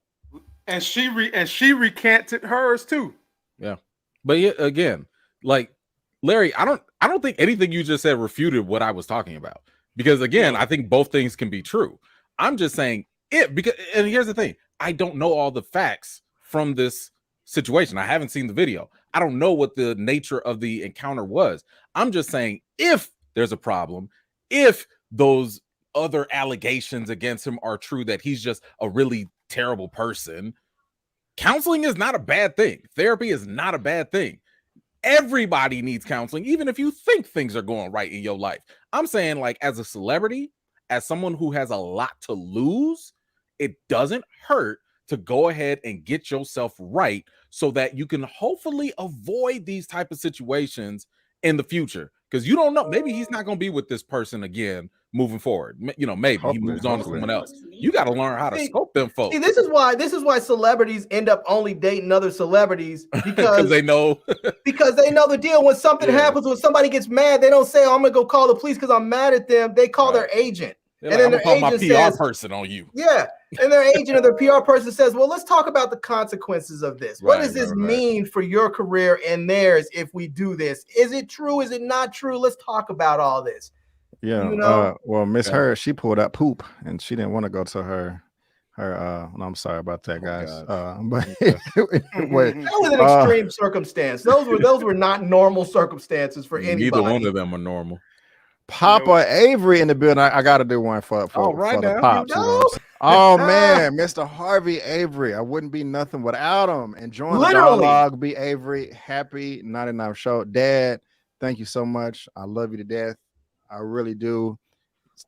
And she recanted hers too. Yeah. But again, like Larry, I don't think anything you just said refuted what I was talking about. Because again, I think both things can be true. I'm just saying and here's the thing, I don't know all the facts from this situation. I haven't seen the video. I don't know what the nature of the encounter was. I'm just saying, if there's a problem, if those other allegations against him are true, that he's just a really terrible person, counseling is not a bad thing. Therapy is not a bad thing. Everybody needs counseling, even if you think things are going right in your life. I'm saying, like, as a celebrity, as someone who has a lot to lose, it doesn't hurt to go ahead and get yourself right so that you can hopefully avoid these type of situations in the future. Because you don't know, maybe he's not going to be with this person again moving forward. You know, maybe he moves on to someone else. You got to learn how to scope them folks. See, this is why celebrities end up only dating other celebrities, because they know because they know the deal. When something happens, when somebody gets mad, they don't say, "Oh, I'm gonna go call the police because I'm mad at them." They call their agent. They're and like, then I'm gonna call my PR person on you. Yeah. And their agent or their PR person says, well, let's talk about the consequences of this. What does this mean for your career and theirs if we do this? Is it true? Is it not true? Let's talk about all this. Yeah. You know? Well, Miss Her, she pulled out poop and she didn't want to go to her no, I'm sorry about that, guys. But that was an extreme circumstance. Those were not normal circumstances for anybody. Neither one of them are normal. Papa Avery in the building. I got to do one for the pops. You know oh man, Mr. Harvey Avery. I wouldn't be nothing without him. Enjoying the dialogue. Be Avery. Happy 99 show. Dad, thank you so much. I love you to death. I really do.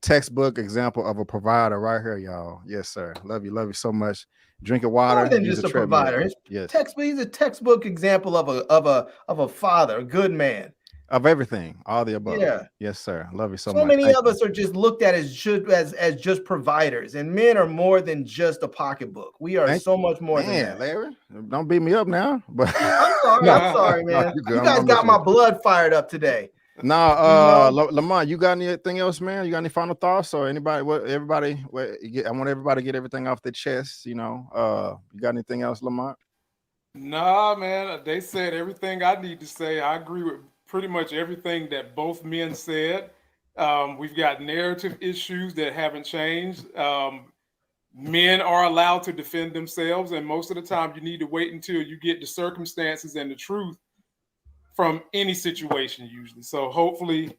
Textbook example of a provider right here, y'all. Yes, sir. Love you so much. Drinking water. More than just a provider. Yes. He's a textbook example of a father, a good man. Of everything, all the above. Yeah. Yes, sir. Love you so much. So many of us are just looked at as just providers, and men are more than just a pocketbook. We are so much more than that. Larry, don't beat me up now. But I'm sorry, man. You guys got my blood fired up today. Now, Lamont, you got anything else, man? You got any final thoughts, or anybody? I want everybody to get everything off their chest. You know, you got anything else, Lamont? Nah, man. They said everything I need to say. I agree with pretty much everything that both men said. We've got narrative issues that haven't changed. Men are allowed to defend themselves, and most of the time, you need to wait until you get the circumstances and the truth from any situation, usually. So hopefully,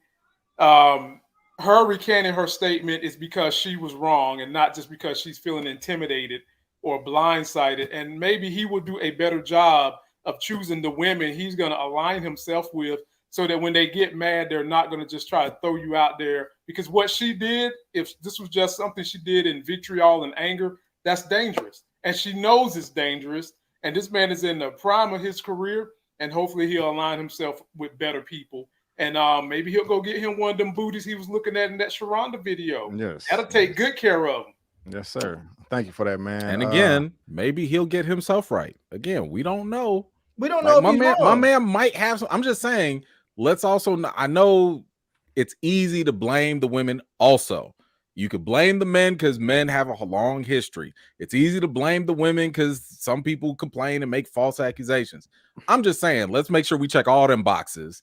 her recanting her statement is because she was wrong and not just because she's feeling intimidated or blindsided. And maybe he will do a better job of choosing the women he's going to align himself with, so that when they get mad, they're not going to just try to throw you out there. Because what she did, if this was just something she did in vitriol and anger, that's dangerous. And she knows it's dangerous. And this man is in the prime of his career. And hopefully he'll align himself with better people. And maybe he'll go get him one of them booties he was looking at in that Sharonda video. Yes. That'll take good care of him. Yes, sir. Thank you for that, man. And again, maybe he'll get himself right. Again, we don't know. We don't know. My man might have some. I'm just saying, let's also, I know it's easy to blame the women also. You could blame the men because men have a long history. It's easy to blame the women because some people complain and make false accusations. I'm just saying, let's make sure we check all them boxes.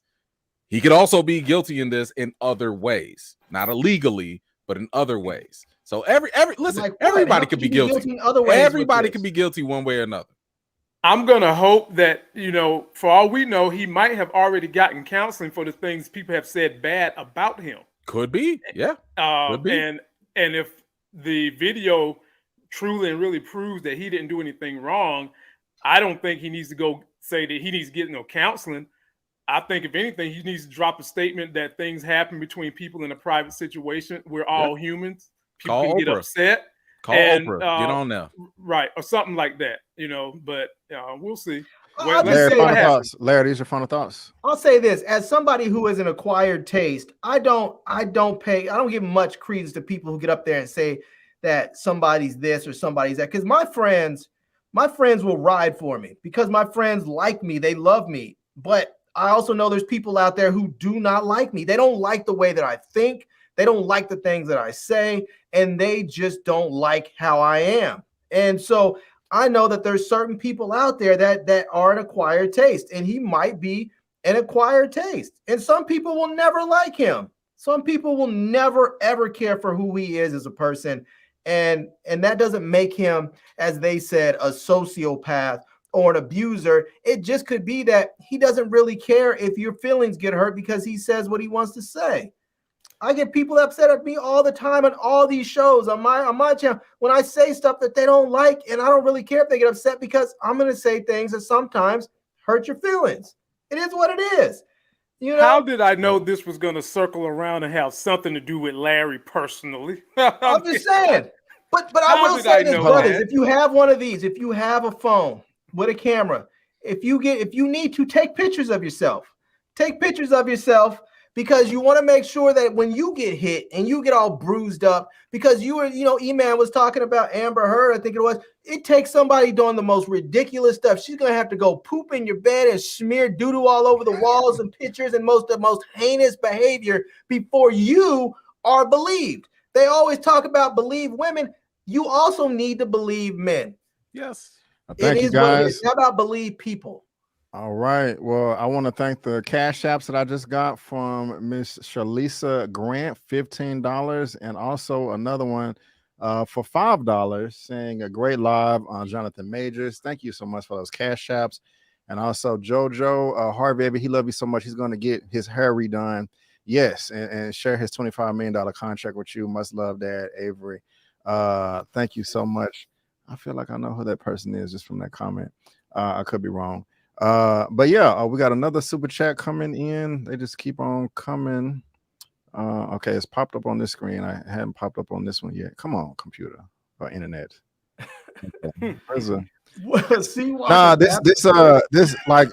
He could also be guilty in this in other ways, not illegally, but in other ways. So everybody could be guilty. In other ways. Everybody could be guilty one way or another. I'm going to hope that, for all we know, he might have already gotten counseling for the things people have said bad about him. Could be, yeah. Could be. And if the video truly and really proves that he didn't do anything wrong, I don't think he needs to go say that he needs to get no counseling. I think, if anything, he needs to drop a statement that things happen between people in a private situation. We're all humans. People can get upset. Call Oprah. Get on now. Right. Or something like that, But we'll see. Larry, these are final thoughts. I'll say this: as somebody who has an acquired taste, I don't give much credence to people who get up there and say that somebody's this or somebody's that. Because my friends will ride for me because my friends like me, they love me. But I also know there's people out there who do not like me. They don't like the way that I think. They don't like the things that I say, and they just don't like how I am. And so I know that there's certain people out there that are an acquired taste, and he might be an acquired taste. And some people will never like him. Some people will never, ever care for who he is as a person. And that doesn't make him, as they said, a sociopath or an abuser. It just could be that he doesn't really care if your feelings get hurt because he says what he wants to say. I get people upset at me all the time on all these shows on my channel when I say stuff that they don't like, and I don't really care if they get upset because I'm going to say things that sometimes hurt your feelings. It is what it is. You know? How did I know this was going to circle around and have something to do with Larry personally? I'm just saying. But I How will did say I this, know brothers, that? if you have one of these, if you have a phone with a camera, if you need to take pictures of yourself, take pictures of yourself, because you want to make sure that when you get hit and you get all bruised up, because you were, E-Man was talking about Amber Heard, I think it was, it takes somebody doing the most ridiculous stuff. She's going to have to go poop in your bed and smear doo-doo all over the walls and pictures and the most heinous behavior before you are believed. They always talk about believe women. You also need to believe men. Yes. Thank you, What it guys. is. How about believe people? All right. Well, I want to thank the cash apps that I just got from Miss Shalisa Grant, $15, and also another one for $5 saying a great live on Jonathan Majors. Thank you so much for those cash apps. And also Jojo Harvey, he love you so much. He's going to get his hair redone. Yes, and share his $25 million contract with you. Must love that, Avery. Thank you so much. I feel like I know who that person is just from that comment. I could be wrong. But yeah, we got another super chat coming in. They just keep on coming. Okay, it's popped up on this screen. I hadn't popped up on this one yet. Come on, computer or internet. Okay. This like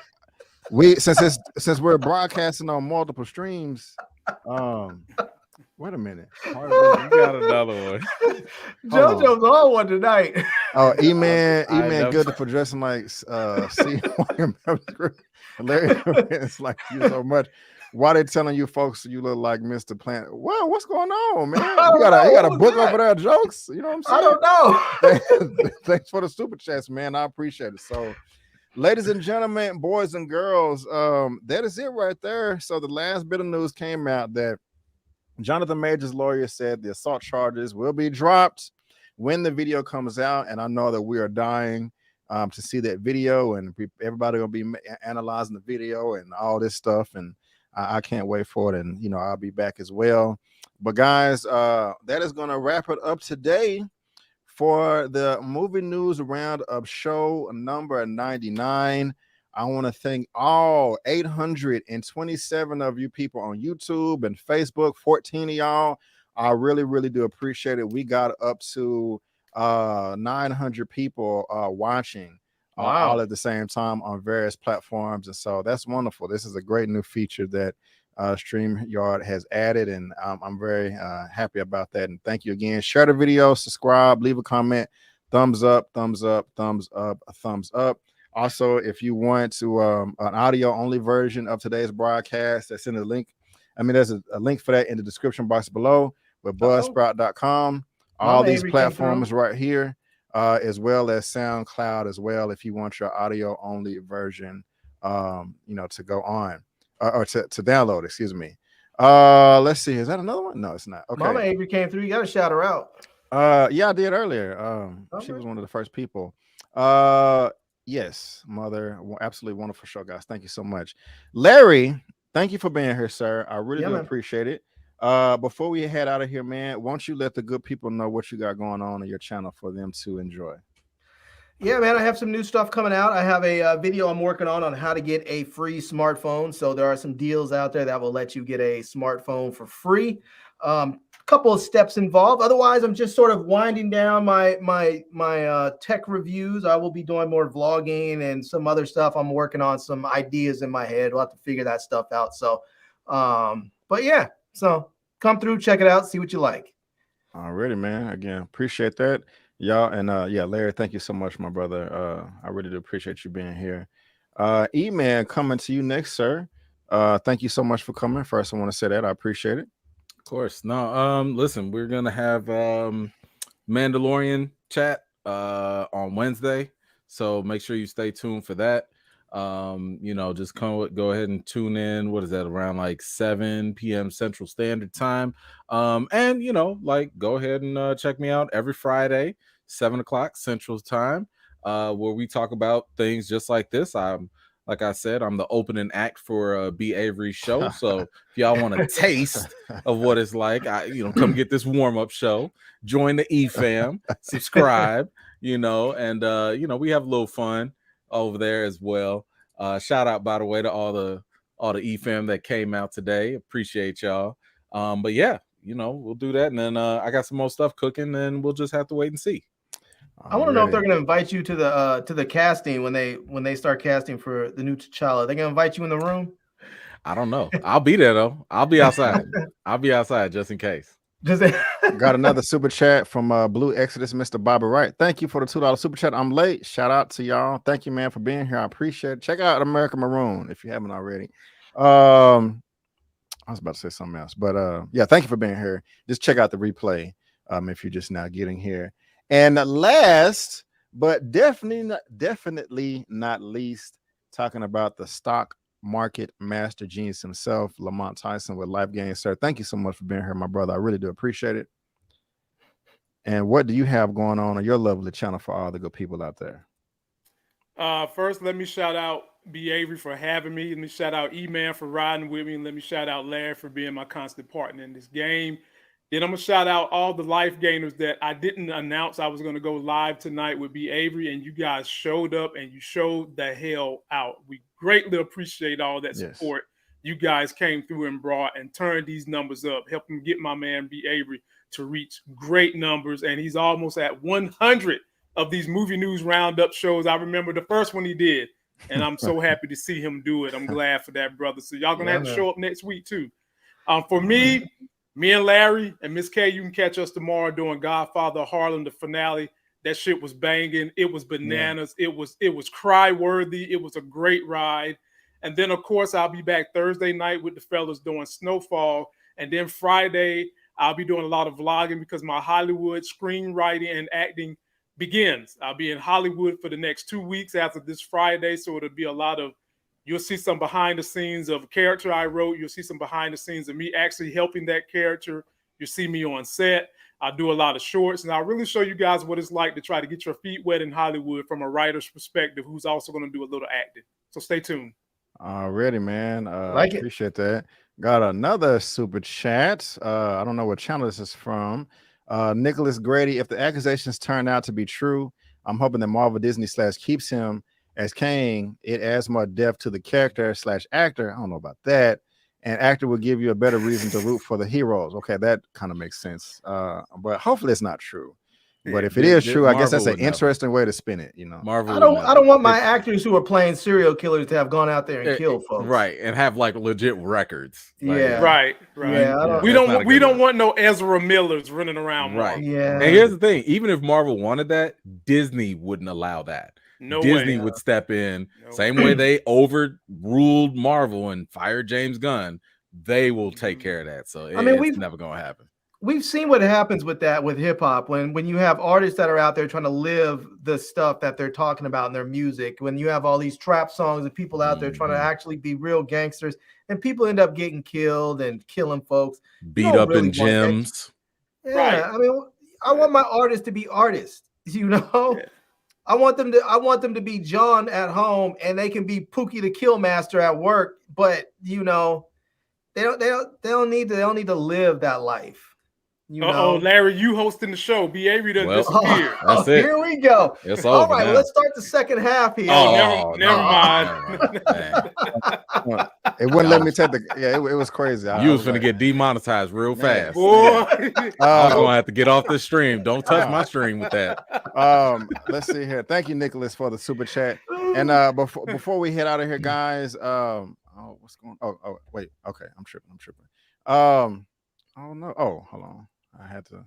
since we're broadcasting on multiple streams. Wait a minute. We got another one. JoJo's on one tonight. Oh, E-Man good for dressing like Larry. It's like you so much. Why they telling you folks you look like Mr. Plant? Well, what's going on, man? You got a book over there, jokes. You know what I'm saying? I don't know. Thanks for the super chats, man. I appreciate it. So, ladies and gentlemen, boys and girls, that is it right there. So the last bit of news came out that Jonathan Majors' lawyer said the assault charges will be dropped when the video comes out, and I know that we are dying to see that video, and everybody will be analyzing the video and all this stuff, and I can't wait for it, and I'll be back as well. But guys, that is going to wrap it up today for the movie news roundup show number 99. I want to thank all 827 of you people on YouTube and Facebook, 14 of y'all. I really, really do appreciate it. We got up to 900 people watching all at the same time on various platforms. And so that's wonderful. This is a great new feature that StreamYard has added, and I'm very happy about that. And thank you again. Share the video, subscribe, leave a comment, thumbs up, thumbs up, thumbs up, a thumbs up. Also, if you want to an audio only version of today's broadcast, that's in the link. There's a link for that in the description box below with buzzsprout.com. All these platforms right here, as well as SoundCloud as well, if you want your audio only version to go on or to download, excuse me. Let's see, is that another one? No, it's not. Okay. Mama Avery came through. You gotta shout her out. Yeah, I did earlier. She was one of the first people. Yes, mother, absolutely wonderful show, guys. Thank you so much. Larry, thank you for being here, sir. I really do appreciate it. Before we head out of here, man, won't you let the good people know what you got going on your channel for them to enjoy? Yeah, man, I have some new stuff coming out. I have a video I'm working on how to get a free smartphone. So there are some deals out there that will let you get a smartphone for free. Couple of steps involved. Otherwise, I'm just sort of winding down my tech reviews. I will be doing more vlogging and some other stuff. I'm working on some ideas in my head. We'll have to figure that stuff out. So, but yeah, so come through, check it out, see what you like. Alrighty, man. Again, appreciate that, y'all. And yeah, Larry, thank you so much, my brother. I really do appreciate you being here. E-Man, coming to you next, sir. Thank you so much for coming. First, I want to say that I appreciate it. Of course. No, listen, we're gonna have Mandalorian chat on Wednesday, so make sure you stay tuned for that. Just go ahead and tune in. What is that, around like 7 p.m. Central Standard Time? And go ahead and check me out every Friday, 7 o'clock Central Time. where we talk about things just like this. Like I said, I'm the opening act for B. Avery's show. So if y'all want a taste of what it's like, come get this warm-up show. Join the E-Fam, subscribe, and we have a little fun over there as well. Shout out, by the way, to all the E-Fam that came out today. Appreciate y'all. But yeah, we'll do that. And then I got some more stuff cooking, and we'll just have to wait and see. I want to know if they're going to invite you to the casting when they start casting for the new T'Challa. They're going to invite you in the room? I don't know. I'll be there though. I'll be outside. I'll be outside just in case. Got another super chat from Blue Exodus, Mr. Bobby Wright. Thank you for the $2 super chat. I'm late. Shout out to y'all. Thank you, man, for being here. I appreciate it. Check out American Maroon if you haven't already. I was about to say something else, but yeah, thank you for being here. Just check out the replay if you're just now getting here. And last, but definitely not least, talking about the stock market master genius himself, Lamont Tyson with Life Gain. Sir, thank you so much for being here, my brother. I really do appreciate it. And what do you have going on your lovely channel for all the good people out there? First, let me shout out B. Avery for having me. Let me shout out E-Man for riding with me. And let me shout out Larry for being my constant partner in this game. Then I'm going to shout out all the life gainers that I didn't announce I was going to go live tonight with B. Avery, and you guys showed up and you showed the hell out. We greatly appreciate all that support you guys came through and brought and turned these numbers up, helping get my man B. Avery to reach great numbers. And he's almost at 100 of these movie news roundup shows. I remember the first one he did, and I'm so happy to see him do it. I'm glad for that, brother. So y'all going to have to show up next week too. For me and Larry and Miss K, you can catch us tomorrow doing Godfather Harlem, the finale. That shit was banging. It was bananas. Yeah. It was cry worthy. It was a great ride. And then, of course, I'll be back Thursday night with the fellas doing Snowfall. And then Friday, I'll be doing a lot of vlogging because my Hollywood screenwriting and acting begins. I'll be in Hollywood for the next 2 weeks after this Friday. So it'll be a lot of, you'll see some behind the scenes of a character I wrote. You'll see some behind the scenes of me actually helping that character. You'll see me on set. I do a lot of shorts, and I'll really show you guys what it's like to try to get your feet wet in Hollywood from a writer's perspective who's also going to do a little acting. So stay tuned. Already, man. Appreciate that. Got another super chat. I don't know what channel this is from. Nicholas Grady, if the accusations turn out to be true, I'm hoping that Marvel Disney / keeps him as Kang. It adds more depth to the character / actor. I don't know about that. And actor will give you a better reason to root for the heroes. Okay, that kind of makes sense. But hopefully it's not true. But if it is true, I guess that's an interesting way to spin it. Marvel. I don't want my actors who are playing serial killers to have gone out there and killed folks. Right, and have like legit records. Yeah, right. Yeah, we don't want no Ezra Millers running around. Right. Marvel. Yeah. And here's the thing: even if Marvel wanted that, Disney wouldn't allow that. No Disney way. would step in, same way they overruled Marvel and fired James Gunn. They will take care of that. So it's never going to happen. We've seen what happens with that with hip hop when you have artists that are out there trying to live the stuff that they're talking about in their music. When you have all these trap songs and people out there trying to actually be real gangsters, and people end up getting killed and killing folks, beat up in gyms. Yeah, right. I mean, I want my artists to be artists. Yeah. I want them to be John at home, and they can be Pookie the Killmaster at work. But they don't need to live that life. Larry, you hosting the show. B. Avery doesn't disappear. That's it. Here we go. It's all over right, now. let's start the second half here. Never mind. It wouldn't let me take the. Yeah, it was crazy. You was gonna get demonetized real fast. Boy. I was gonna have to get off the stream. Don't touch my stream with that. Let's see here. Thank you, Nicholas, for the super chat. And before we head out of here, guys. What's going? Oh, wait. Okay, I'm tripping. Oh no! Oh, hold on. I had to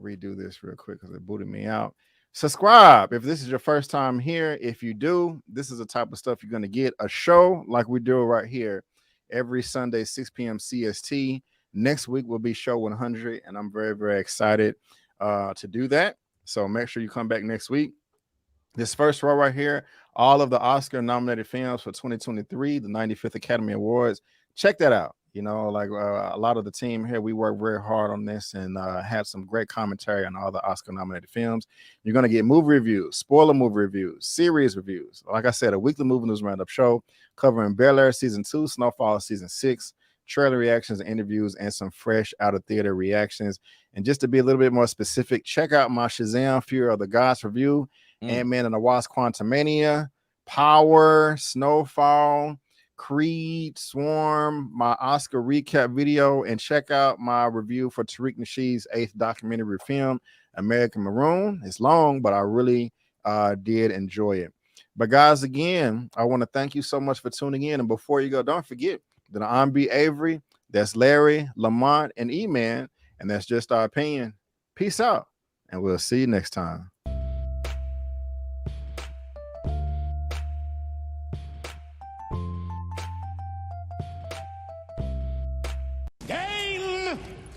redo this real quick because it booted me out. Subscribe if this is your first time here. If you do, this is the type of stuff you're going to get. A show like we do right here every Sunday, 6 p.m. CST. Next week will be show 100, and I'm very, very excited to do that. So make sure you come back next week. This first row right here, all of the Oscar-nominated films for 2023, the 95th Academy Awards. Check that out. You know, like a lot of the team here, we worked very hard on this and had some great commentary on all the Oscar-nominated films. You're going to get movie reviews, spoiler movie reviews, series reviews. Like I said, a weekly movie news roundup show covering Bel Air Season 2, Snowfall Season 6, trailer reactions and interviews, and some fresh out-of-theater reactions. And just to be a little bit more specific, check out my Shazam Fury of the Gods review, Ant-Man and the Wasp Quantumania, Power, Snowfall, Creed, Swarm, my Oscar recap video, and check out my review for Tariq Nasheed's 8th documentary film, American Maroon. It's long, but I really did enjoy it. But guys, again, I want to thank you so much for tuning in. And before you go, don't forget that I'm B. Avery, that's Larry, Lamont, and E-Man, and that's just our opinion. Peace out, and we'll see you next time.